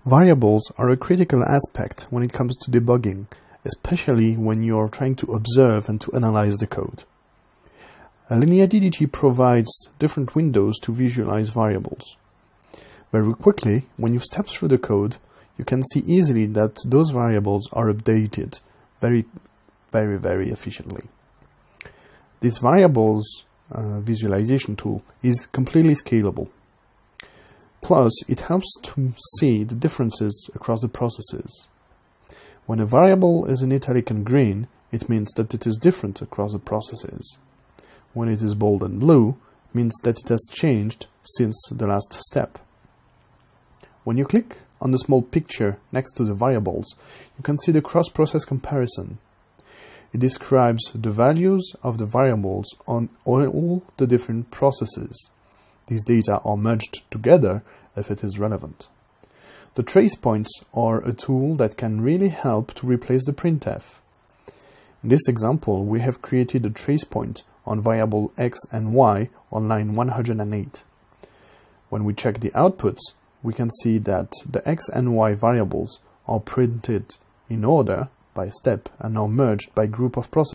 Variables are a critical aspect when it comes to debugging, especially when you are trying to observe and to analyze the code. Allinea DDT provides different windows to visualize variables. Very quickly, when you step through the code, you can see easily that those variables are updated very efficiently. This variables visualization tool is completely scalable. Plus, it helps to see the differences across the processes. When a variable is in italic and green, it means that it is different across the processes. When it is bold and blue, it means that it has changed since the last step. When you click on the small picture next to the variables, you can see the cross-process comparison. It describes the values of the variables on all the different processes. These data are merged together if it is relevant. The trace points are a tool that can really help to replace the printf. In this example, we have created a trace point on variable x and y on line 108. When we check the outputs, we can see that the x and y variables are printed in order by step and are merged by group of processes.